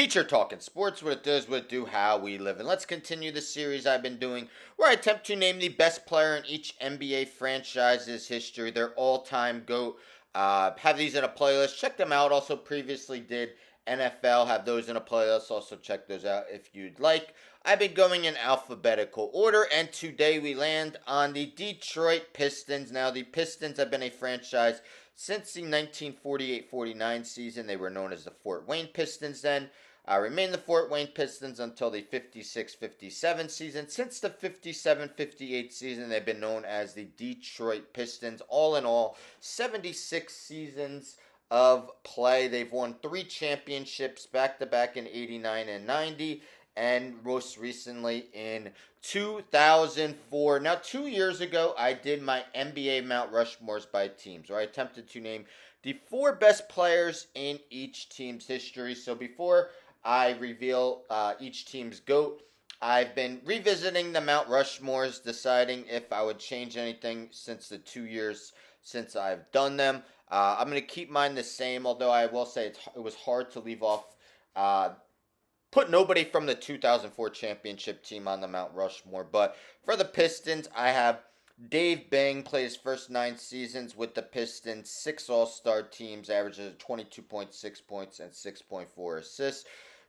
Teacher Talking Sports, what it does, what it do, how we live. And let's continue the series I've been doing where I attempt to name the best player in each NBA franchise's history, their all-time GOAT. Have these in a playlist. Check them out. Also previously did NFL, have those in a playlist. Also check those out if you'd like. I've been going in alphabetical order, and today we land on the Detroit Pistons. Now, the Pistons have been a franchise since the 1948-49 season. They were known as the Fort Wayne Pistons then. Remained the Fort Wayne Pistons until the 56-57 season. Since the 57-58 season, they've been known as the Detroit Pistons. All in all, 76 seasons of play. They've won 3 championships back-to-back in 89 and 90, and most recently in 2004. Now, 2 years ago, I did my NBA Mount Rushmores by teams, where I attempted to name the 4 best players in each team's history. So before I reveal each team's GOAT, I've been revisiting the Mount Rushmores, deciding if I would change anything since the 2 years since I've done them. I'm going to keep mine the same, although I will say it was hard to leave off put nobody from the 2004 championship team on the Mount Rushmore. But for the Pistons, I have Dave Bing, played his first 9 seasons with the Pistons, 6 All-Star teams, averages 22.6 points and 6.4 assists.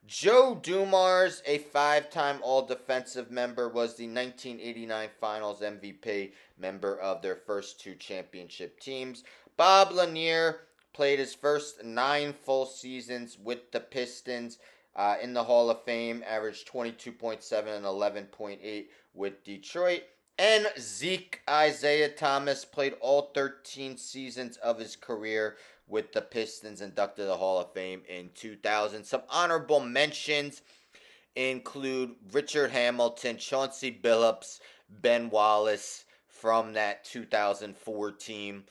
Joe Dumars, a 5-time All-Defensive member, was the 1989 Finals MVP, member of their first 2 championship teams. Bob Lanier played his first 9 full seasons with the Pistons, in the Hall of Fame, averaged 22.7 and 11.8 with Detroit. And Zeke Isaiah Thomas played all 13 seasons of his career with the Pistons, inducted to the Hall of Fame in 2000. Some honorable mentions include Richard Hamilton, Chauncey Billups, Ben Wallace from that 2004 team,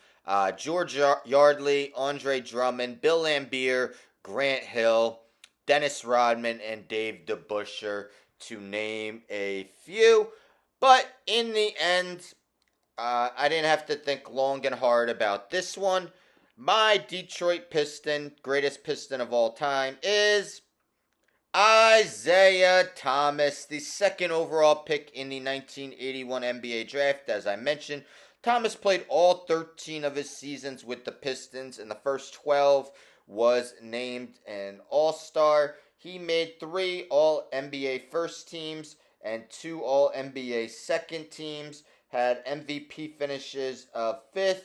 George Yardley, Andre Drummond, Bill Laimbeer, Grant Hill, Dennis Rodman, and Dave DeBusschere, to name a few. But in the end, I didn't have to think long and hard about this one. My Detroit Piston, greatest Piston of all time, is Isaiah Thomas, the 2nd overall pick in the 1981 NBA draft. As I mentioned, Thomas played all 13 of his seasons with the Pistons. In the first 12, was named an All-Star. He made 3 All-NBA first teams and 2 All-NBA second teams. Had MVP finishes of 5th,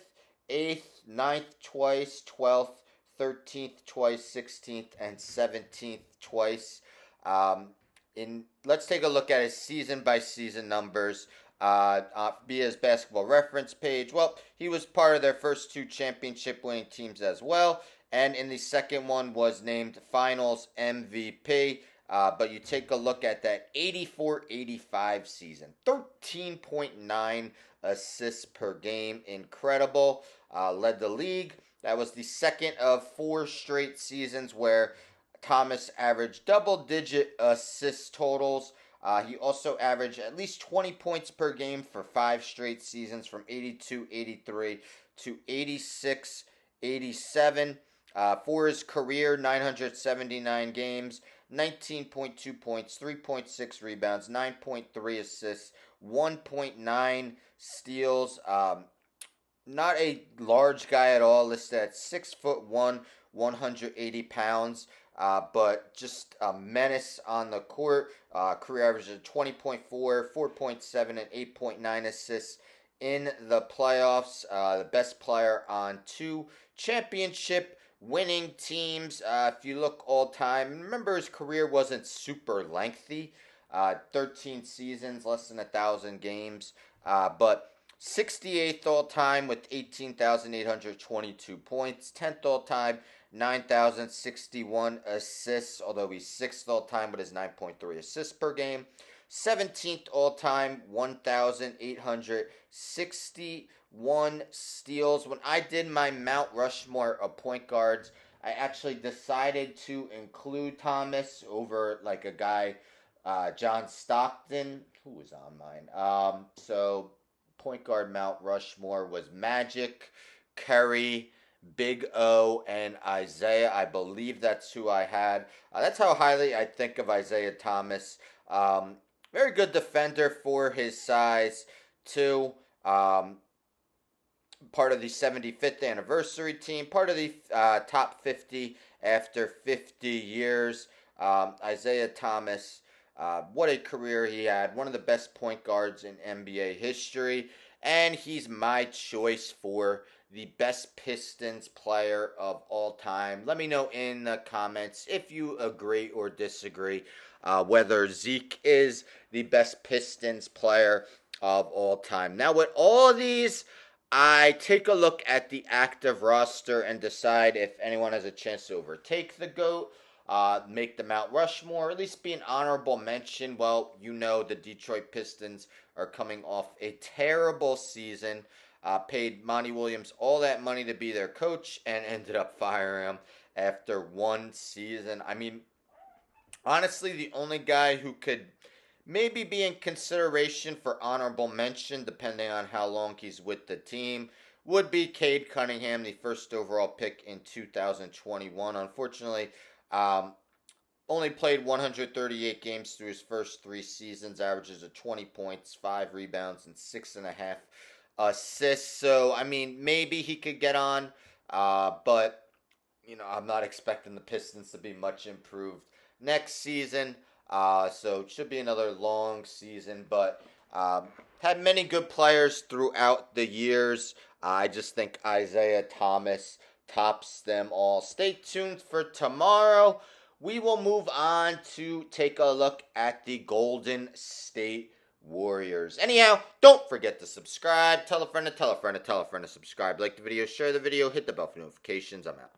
8th, 9th twice, 12th, 13th twice, 16th, and 17th twice. Let's take a look at his season-by-season numbers via his basketball reference page. Well, he was part of their first 2 championship-winning teams as well. And in the second one was named Finals MVP. But you take a look at that 84-85 season. 13.9 assists per game. Incredible. Led the league. That was the second of 4 straight seasons where Thomas averaged double-digit assist totals. He also averaged at least 20 points per game for 5 straight seasons from 82-83 to 86-87. For his career, 979 games, 19.2 points, 3.6 rebounds, 9.3 assists, 1.9 steals. Not a large guy at all, listed at 6'1", 180 pounds. But just a menace on the court. Career average of 20.4, 4.7, and 8.9 assists in the playoffs. The best player on 2 championship winning teams. If you look all time, remember his career wasn't super lengthy. 13 seasons, less than 1,000 games. But 68th all time with 18,822 points. 10th all time, 9,061 assists, although he's 6th all time with his 9.3 assists per game. 17th all time, 1,861 steals. When I did my Mount Rushmore of point guards, I actually decided to include Thomas over like a guy, John Stockton, who was on mine. So point guard Mount Rushmore was Magic, Curry, Big O and Isaiah. I believe that's who I had. That's how highly I think of Isaiah Thomas. Um, Very good defender for his size, too. Um, Part of the 75th anniversary team, part of the top 50 after 50 years. Isaiah Thomas, what a career he had. One of the best point guards in NBA history. And he's my choice for the best Pistons player of all time. Let me know in the comments if you agree or disagree whether Zeke is the best Pistons player of all time. Now, with all these, I take a look at the active roster and decide if anyone has a chance to overtake the GOAT, make the Mount Rushmore, or at least be an honorable mention. Well, you know the Detroit Pistons are coming off a terrible season. Paid Monty Williams all that money to be their coach and ended up firing him after one season. I mean, honestly, the only guy who could maybe be in consideration for honorable mention, depending on how long he's with the team, would be Cade Cunningham, the first overall pick in 2021. Unfortunately, um, only played 138 games through his first three seasons, averages of 20 points, 5 rebounds, and 6.5 assists. So, I mean, maybe he could get on, but I'm not expecting the Pistons to be much improved next season. So it should be another long season, but had many good players throughout the years. I just think Isaiah Thomas tops them all. Stay tuned for tomorrow. We will move on to take a look at the Golden State Warriors. Anyhow, don't forget to subscribe. Tell a friend to tell a friend to tell a friend to subscribe. Like the video, share the video, hit the bell for notifications. I'm out.